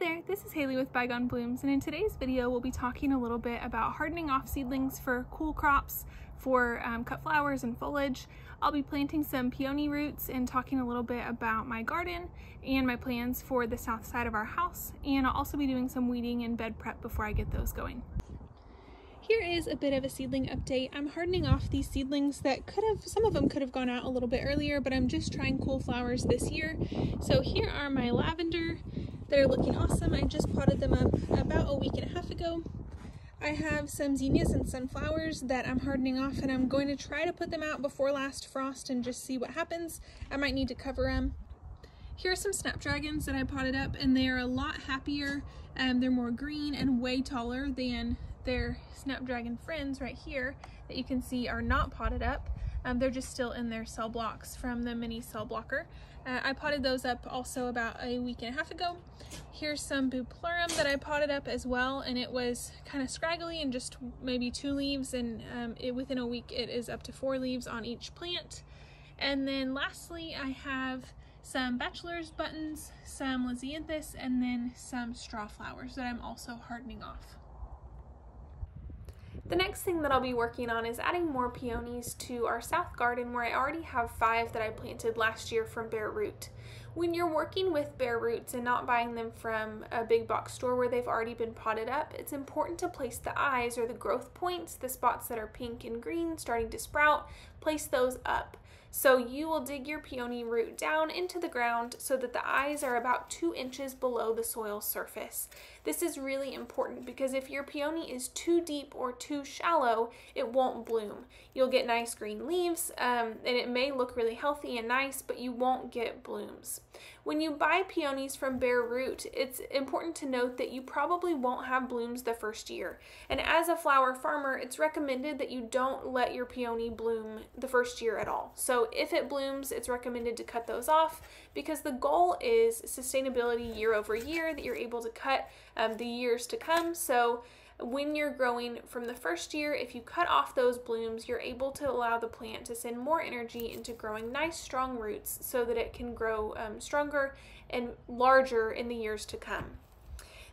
there, this is Haley with Bygone Blooms, and in today's video we'll be talking a little bit about hardening off seedlings for cool crops, for cut flowers and foliage. I'll be planting some peony roots and talking a little bit about my garden and my plans for the south side of our house, and I'll also be doing some weeding and bed prep before I get those going. Here is a bit of a seedling update. I'm hardening off these seedlings that some of them could have gone out a little bit earlier, but I'm just trying cool flowers this year. So here are my lavender that are looking awesome. I just potted them up about a week and a half ago. I have some zinnias and sunflowers that I'm hardening off, and I'm going to try to put them out before last frost and just see what happens. I might need to cover them. Here are some snapdragons that I potted up, and they are a lot happier. They're more green and way taller than their snapdragon friends right here that you can see are not potted up. They're just still in their cell blocks from the mini cell blocker. I potted those up also about a week and a half ago. Here's some bupleurum that I potted up as well, and it was kind of scraggly and just maybe 2 leaves, and within a week it is up to 4 leaves on each plant. And then lastly I have some bachelor's buttons, some lisianthus, and then some straw flowers that I'm also hardening off. The next thing that I'll be working on is adding more peonies to our south garden, where I already have 5 that I planted last year from bare root. When you're working with bare roots and not buying them from a big box store where they've already been potted up, it's important to place the eyes or the growth points, the spots that are pink and green starting to sprout, place those up. So you will dig your peony root down into the ground so that the eyes are about 2 inches below the soil surface. This is really important because if your peony is too deep or too shallow, it won't bloom. You'll get nice green leaves, and it may look really healthy and nice, but you won't get blooms. When you buy peonies from bare root, it's important to note that you probably won't have blooms the first year. And as a flower farmer, it's recommended that you don't let your peony bloom the first year at all. So if it blooms, it's recommended to cut those off, because the goal is sustainability year over year, that you're able to cut the years to come. So when you're growing from the first year, if you cut off those blooms, you're able to allow the plant to send more energy into growing nice strong roots so that it can grow stronger and larger in the years to come.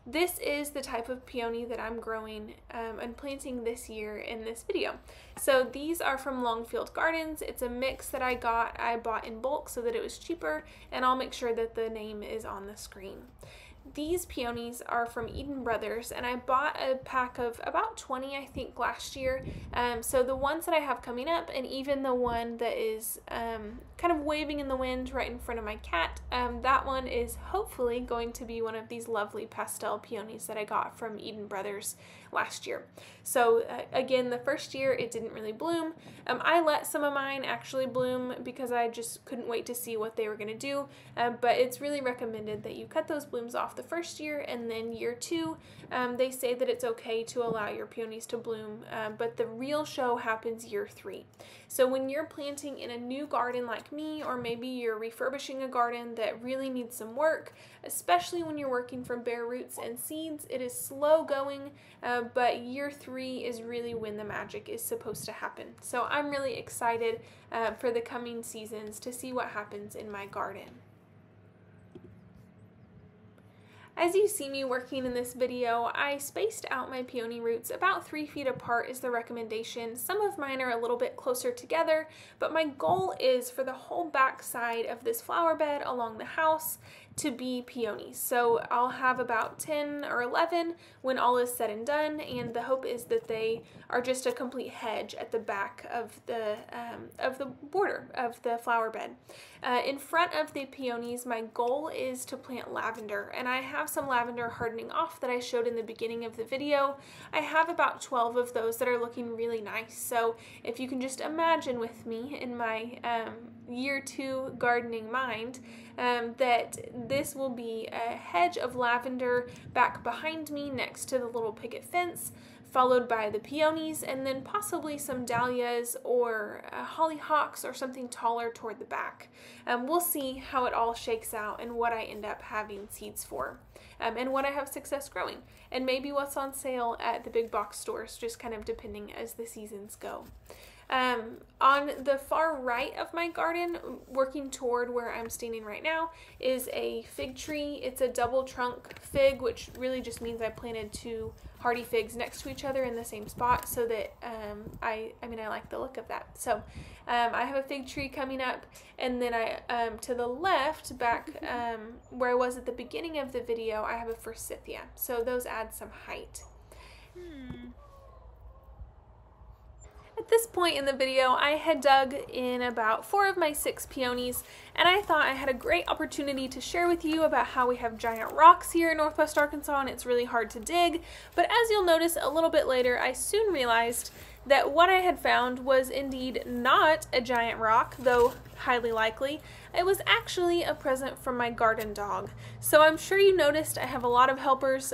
This is the type of peony that I'm growing and planting this year in this video. So these are from Longfield Gardens. It's a mix that I bought in bulk so that it was cheaper, and I'll make sure that the name is on the screen. These peonies are from Eden Brothers, and I bought a pack of about 20, I think, last year. So the ones that I have coming up, and even the one that is kind of waving in the wind right in front of my cat, that one is hopefully going to be one of these lovely pastel peonies that I got from Eden Brothers last year. So again, the first year it didn't really bloom. I let some of mine actually bloom because I just couldn't wait to see what they were going to do, but it's really recommended that you cut those blooms off the first year, and then year 2 they say that it's okay to allow your peonies to bloom, but the real show happens year 3. So when you're planting in a new garden like me, or maybe you're refurbishing a garden that really needs some work, especially when you're working from bare roots and seeds, it is slow going, but year 3 is really when the magic is supposed to happen. So I'm really excited for the coming seasons to see what happens in my garden. As you see me working in this video, I spaced out my peony roots about 3 feet apart is the recommendation. Some of mine are a little bit closer together, but my goal is for the whole back side of this flower bed along the house to be peonies. So I'll have about 10 or 11 when all is said and done, and the hope is that they are just a complete hedge at the back of the border of the flower bed. In front of the peonies, my goal is to plant lavender, and I have some lavender hardening off that I showed in the beginning of the video. I have about 12 of those that are looking really nice. So if you can just imagine with me in my year 2 gardening mind, that this will be a hedge of lavender back behind me next to the little picket fence, followed by the peonies, and then possibly some dahlias or hollyhocks or something taller toward the back. We'll see how it all shakes out and what I end up having seeds for, and what I have success growing, and maybe what's on sale at the big box stores, just kind of depending as the seasons go. On the far right of my garden, working toward where I'm standing right now, is a fig tree. It's a double trunk fig, which really just means I planted two hardy figs next to each other in the same spot, so that I like the look of that. So I have a fig tree coming up, and then I to the left, back where I was at the beginning of the video, I have a forsythia. So those add some height. At this point in the video, I had dug in about 4 of my 6 peonies, and I thought I had a great opportunity to share with you about how we have giant rocks here in Northwest Arkansas and it's really hard to dig. But as you'll notice a little bit later, I soon realized that what I had found was indeed not a giant rock, though highly likely. It was actually a present from my garden dog. So I'm sure you noticed I have a lot of helpers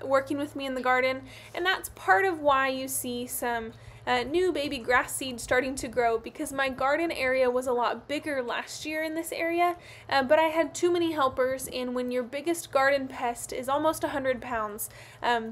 working with me in the garden, and that's part of why you see some new baby grass seed starting to grow, because my garden area was a lot bigger last year in this area, but I had too many helpers, and when your biggest garden pest is almost 100 pounds,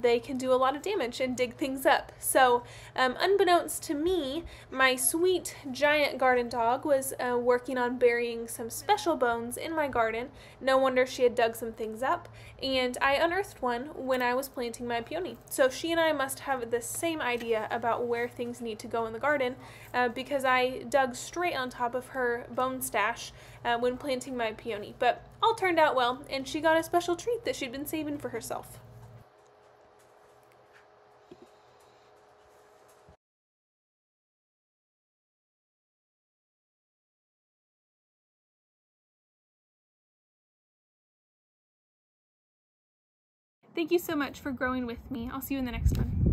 they can do a lot of damage and dig things up. So unbeknownst to me, my sweet giant garden dog was working on burying some special bones in my garden. No wonder she had dug some things up, and I unearthed one when I was planting my peony. So she and I must have the same idea about where things need to go in the garden, because I dug straight on top of her bone stash when planting my peony. But all turned out well, and she got a special treat that she'd been saving for herself. Thank you so much for growing with me. I'll see you in the next one.